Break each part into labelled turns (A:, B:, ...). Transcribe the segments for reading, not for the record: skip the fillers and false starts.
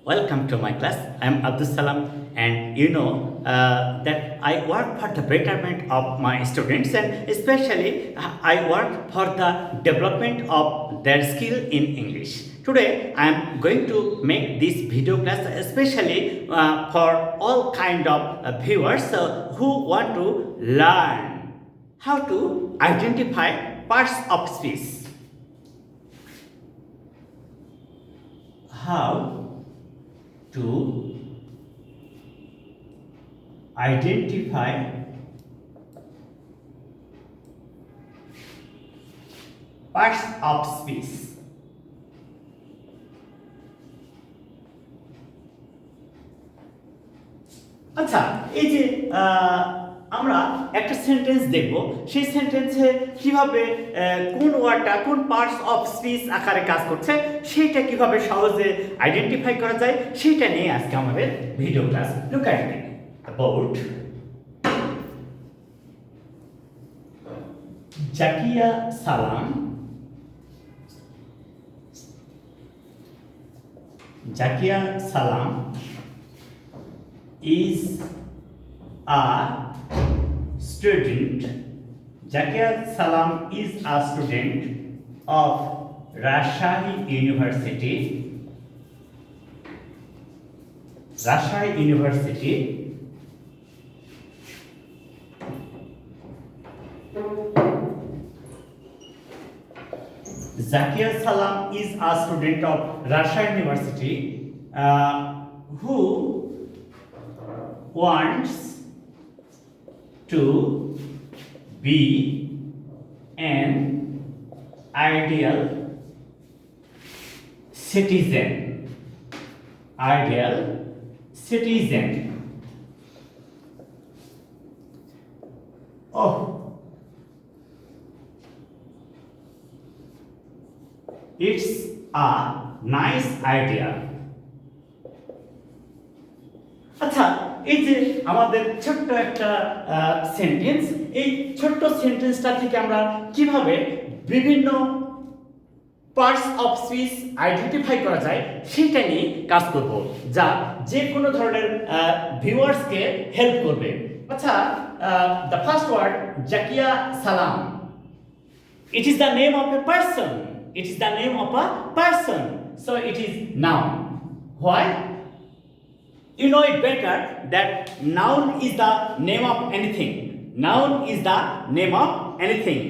A: Welcome to my class. I am Abdus Salam, and that I work for the betterment of my students, and especially I work for the development of their skill in English. Today I am going to make this video class especially for all kind of viewers who want to learn how to identify parts of speech. How to identify parts of speech. আচ্ছা, এই যে আমরা একটা sentence দেখব, সেই সেন্টেন্সে কিভাবে কোন ওয়ার্ডটা কোন পার্টস অফ স্পিচ আকারে কাজ করছে সেইটা কিভাবে সহজে আইডেন্টিফাই করা যায় সেইটা নিয়ে আজকে আমাদের video class. Look at it about Zakia সালাম। জাকিয়া সালাম is a student. Zakia Salam is a student of Rajshahi University. Rajshahi University. Zakia Salam is a student of Rajshahi University who wants to be an ideal citizen. Ideal citizen. Oh, it's a nice idea. আচ্ছা, এই যে আমাদের ছোট্ট একটা sentence, এই ছোট্ট সেন্টেন্সটা থেকে আমরা কিভাবে বিভিন্ন পার্টস অফ স্পিচ আইডেন্টিফাই করা যায় সেটা নিয়ে কাজ করব, যা যে কোনো ধরনের ভিউয়ার্সকে হেল্প করবে। আচ্ছা, দ্য ফার্স্ট ওয়ার্ড জাকিয়া সালাম, it is the name of a person. It is the name of a person, so it is noun. Why? You know it better that noun is the name of anything. Noun is the name of anything,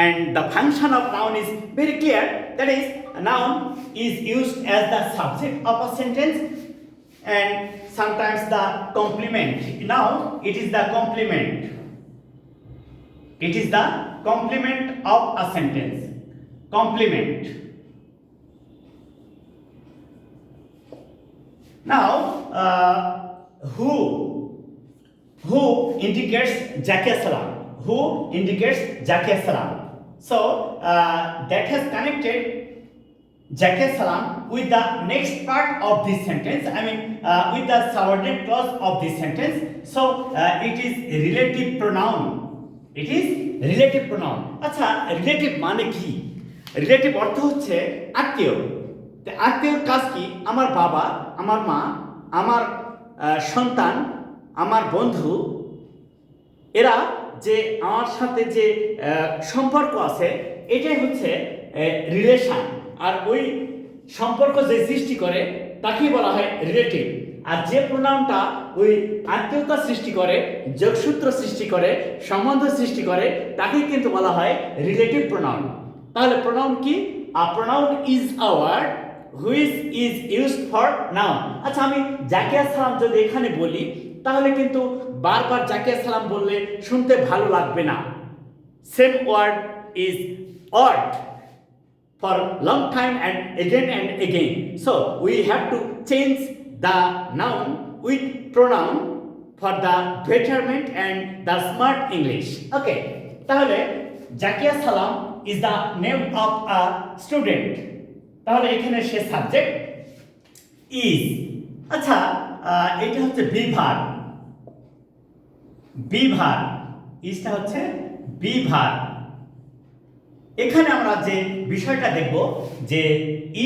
A: and the function of noun is very clear. That is, a noun is used as the subject of a sentence and sometimes the complement. Now it is the complement. It is the complement of a sentence. Complement. Now, who indicates Zakia Salam? Who indicates Zakia Salam? So that has connected Zakia Salam with the next part of this sentence. I mean, with the subordinate clause of this sentence. So it is relative pronoun. It is relative pronoun. আচ্ছা, relative মানে কি? Relative অর্থ হচ্ছে আত্মীয়। আত্মীয়র কাজ কি? আমার বাবা, আমার মা, আমার সন্তান, আমার বন্ধু, এরা যে আমার সাথে যে সম্পর্ক আছে এটাই হচ্ছে রিলেশন। আর ওই সম্পর্ক যে সৃষ্টি করে তাকেই বলা হয় রিলেটিভ। আর যে প্রোনাউনটা ওই আত্মীয়তা সৃষ্টি করে, যোগসূত্র সৃষ্টি করে, সম্বন্ধ সৃষ্টি করে তাকেই কিন্তু বলা হয় রিলেটিভ প্রোনাউন। তাহলে প্রোনাউন কি? A pronoun is a word which is used for noun. আচ্ছা, আমি জাকিয়া সালাম যদি এখানে বলি তাহলে কিন্তু বারবার জাকিয়া সালাম বললে শুনতে ভালো লাগবে না। Same word is odd for long time and again. So we have to change the noun with pronoun for the betterment and the smart English. Okay, তাহলে জাকিয়া সালাম is the name of a student. তাহলে এখানে সে subject is. আচ্ছা, এটা হচ্ছে বিভার। বিভার ইজটা হচ্ছে বিভার। এখানে আমরা যে বিষয়টা দেখব যে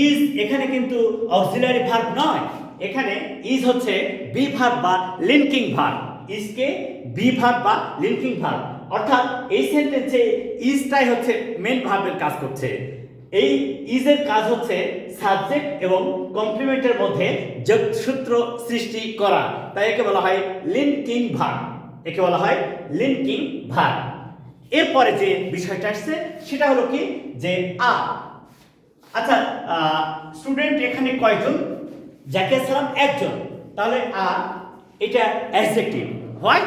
A: ইজ এখানে কিন্তু অক্সিলারি ভার্ব নয়, এখানে ইজ হচ্ছে বি ভার্ব বা লিঙ্কিং ভার্ব, ইজকে বি ভার্ব বা লিঙ্কিং ভার্ব, অর্থাৎ এই সেন্টেন্সে ইজটাই হচ্ছে মেন ভার্বের কাজ করছে। এই ইজের কাজ হচ্ছে সাবজেক্ট এবং কমপ্লিমেন্টের মধ্যে যোগসূত্র সৃষ্টি করা, তাই একে বলা হয় লিঙ্কিং ভার্ব, একে বলা হয় লিঙ্কিং ভার্ব। এরপরে যে বিষয়টা আসছে সেটা হলো কি যে আ। আচ্ছা স্টুডেন্ট এখানে কয়জন? জাকিয়া সালাম একজন, তাহলে আ এটা অ্যাডজেক্টিভ হয়।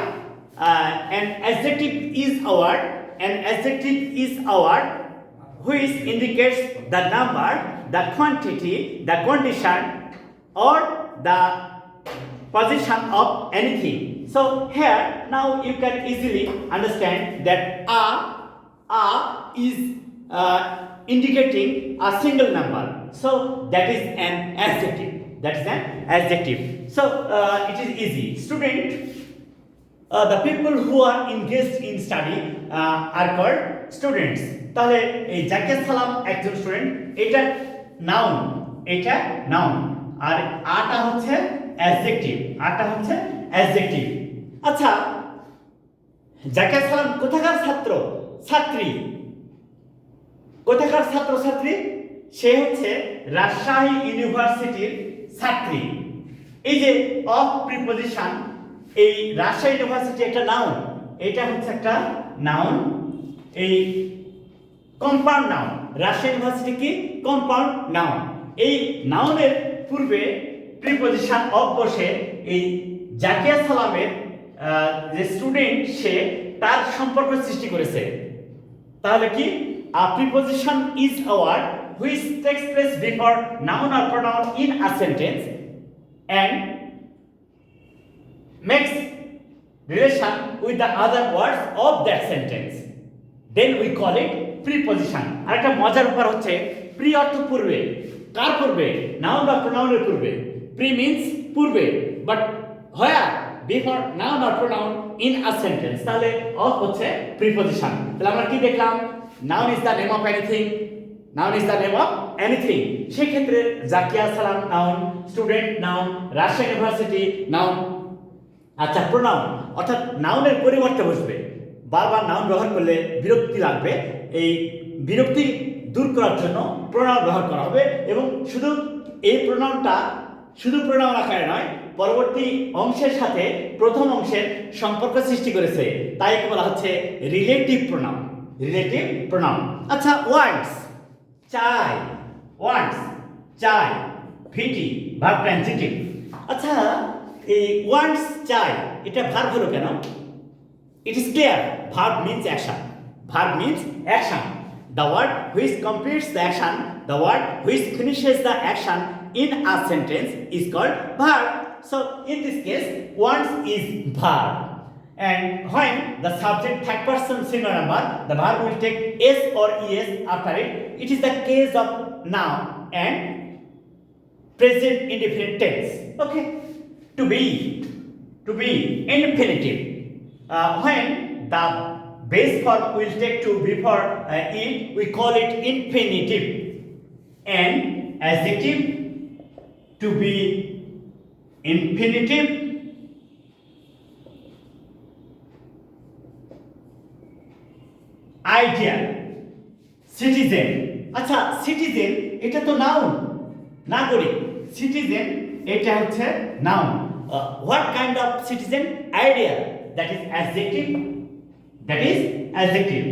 A: an adjective is a word, an adjective is a word which indicates the number, the quantity, the condition or the position of anything. So here now you can easily understand that a is indicating a single number, so that is an adjective, that is an adjective. So it is easy. Student, the people who are engaged in study are called students. তাহলে এই জাকিয়া সালাম একজন student, এটা noun, এটা noun, আর আটা হচ্ছে adjective, আটা হচ্ছে অ্যাডজেক্টিভ। আচ্ছা জাকিয়া সালাম কোথাকার ছাত্র ছাত্রী? কোথাকার ছাত্র ছাত্রী? সে হচ্ছে রাজশাহী ইউনিভার্সিটির ছাত্রী। এই যে অফ প্রিপজিশন, এই রাজশাহী ইউনিভার্সিটি একটা নাউন, এটা হচ্ছে একটা নাউন, এই কম্পাউন্ড নাউন। রাজশাহী ইউনিভার্সিটি কি কম্পাউন্ড নাউন। এই নাউনের পূর্বে প্রিপজিশন অফ বসে এই জাকিয়া সালামের যে স্টুডেন্ট সে তার সম্পর্ক সৃষ্টি করেছে। তাহলে কি a preposition is a word which takes place before noun or pronoun in a sentence and makes relation with the other words of that sentence, then we call it preposition. আর একটা মজার ব্যাপার হচ্ছে প্রি অর্থ পূর্বে। কার পূর্বে? Noun বা প্রোনাউনের পূর্বে। Pre means পূর্বে, but where? Before noun or pronoun in a sentence. তাহলে অফ হচ্ছে প্রিপজিশন। তাহলে আমরা কি দেখলাম? Noun is the name of anything, noun is the name of anything. সেক্ষেত্রে জাকিয়া সালাম noun, student noun, Rajshahi university noun. আচ্ছা প্রোনাউন অর্থাৎ নাউনের পরিবর্তে বসবে। বারবার নাউন ব্যবহার করলে বিরক্তি লাগবে, এই বিরক্তি দূর করার জন্য প্রোনাউন ব্যবহার করা হবে। এবং শুধু এই প্রোনাউনটা শুধু প্রোনাউন আকারে নয়, পরবর্তী অংশের সাথে প্রথম অংশের সম্পর্ক সৃষ্টি করেছে, তাই বলা হচ্ছে রিলেটিভ প্রোনাউন, রিলেটিভ প্রোনাউন। আচ্ছা ওয়ান্টস, চাই, ওয়ান্টস চাই, ভিটি ভার্ব ট্রান্সিটিভ। আচ্ছা এই ওয়ান্টস চাই এটা ভার্ব হলো কেন? It is clear. Verb means action. Verb means action. The word which completes the action, the word which finishes the action in a sentence is called verb. So in this case, wants is verb. And when the subject third person singular number, the verb will take s or es after it. It is the case of noun and present indefinite tense. Okay. To be infinitive. When the base form will take to before it, we call it infinitive. And adjective to be infinitive, ideal, citizen. আচ্ছা citizen এটা তো noun, নাগরিক। Citizen এটা হচ্ছে noun. What kind of citizen? Ideal. That is adjective, that is adjective.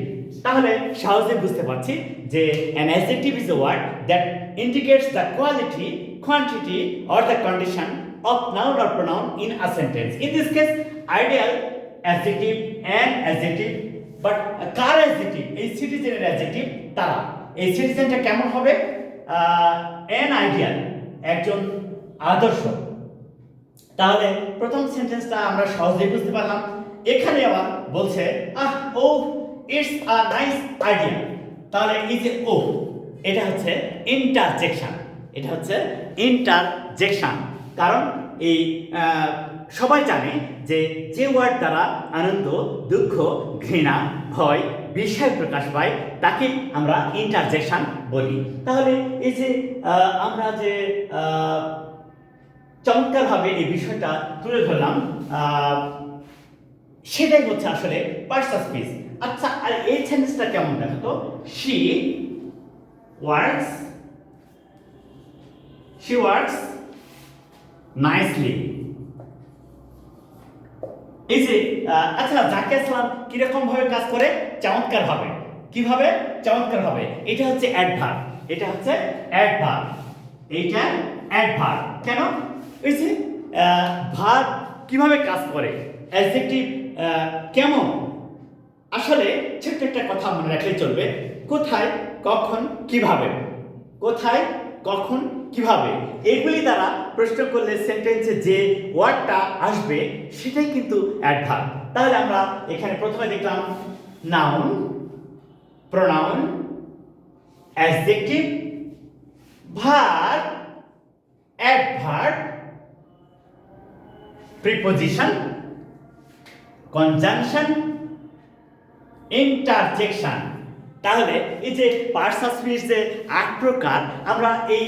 A: তাহলে সহজে বুঝতে পারছি যে an adjective is a word that indicates the quality, quantity or the condition of noun or pronoun in a sentence. In this case, ideal, adjective and adjective. But car adjective? এই সিটিজেনের adjective তারা। এই সিটিজেনটা কেমন হবে? an ideal, একজন আদর্শ। তাহলে প্রথম সেন্টেন্সটা আমরা সহজেই বুঝতে পারলাম। এখানে আবার বলছে ও ইটস আ নাইস আইডিয়া। তাহলে এই যে ও এটা হচ্ছে ইন্টারজেকশন, এটা হচ্ছে ইন্টারজেকশন। কারণ এই সবাই জানে যে যে ওয়ার্ড দ্বারা আনন্দ, দুঃখ, ঘৃণা, ভয়, বিষয় প্রকাশ পায় তাকে আমরা ইন্টারজেকশন বলি। তাহলে এই যে আমরা যে কিভাবে এই বিষয়টা তুলে ধরলাম সেটাই হচ্ছে আসলে পার্টস অফ স্পিচ। আচ্ছা, আর এই সেন্টেন্সটা কেমন দেখো তো, শি ওয়ার্কস নাইসলি। এই যে আচ্ছা, জাকিয়া সালাম কিরকম ভাবে কাজ করে? চমৎকার ভাবে। কিভাবে? চমৎকার ভাবে। এটা হচ্ছে অ্যাডভার্ব, এটা হচ্ছে অ্যাডভার্ব, এইটা অ্যাডভার্ব। কেন? এই যে ভার্ব কিভাবে কাজ করে, অ্যাডজেক্টিভ কেমন। আসলে ছোট্ট একটা কথা মনে রাখলে চলবে, কোথায়, কখন, কিভাবে। কোথায়, কখন, কিভাবে, এগুলি দ্বারা প্রশ্ন করলে সেন্টেন্সে যে ওয়ার্ডটা আসবে সেটাই কিন্তু অ্যাডভার্ব। তাহলে আমরা এখানে প্রথমে দেখলাম noun, pronoun, adjective, verb, adverb, preposition, conjunction, interjection. তাহলে এই যে পার্টস অফ স্পিচ যে ৮ প্রকার, আমরা এই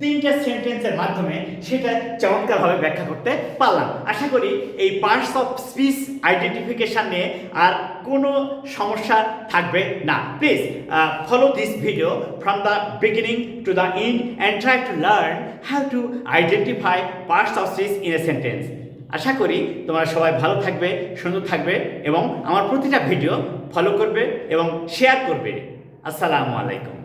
A: ৩টা সেন্টেন্সের মাধ্যমে সেটা চমৎকারভাবে ব্যাখ্যা করতে পারলাম। আশা করি এই পার্টস অফ স্পিচ আইডেন্টিফিকেশন নিয়ে আর কোনো সমস্যা থাকবে না। Please follow this video from the beginning to the end and try to learn how to identify parts of speech in a sentence. আশা করি তোমরা সবাই ভালো থাকবে, সুন্দর থাকবে এবং আমার প্রতিটা ভিডিও ফলো করবে এবং শেয়ার করবে। আসসালামু আলাইকুম।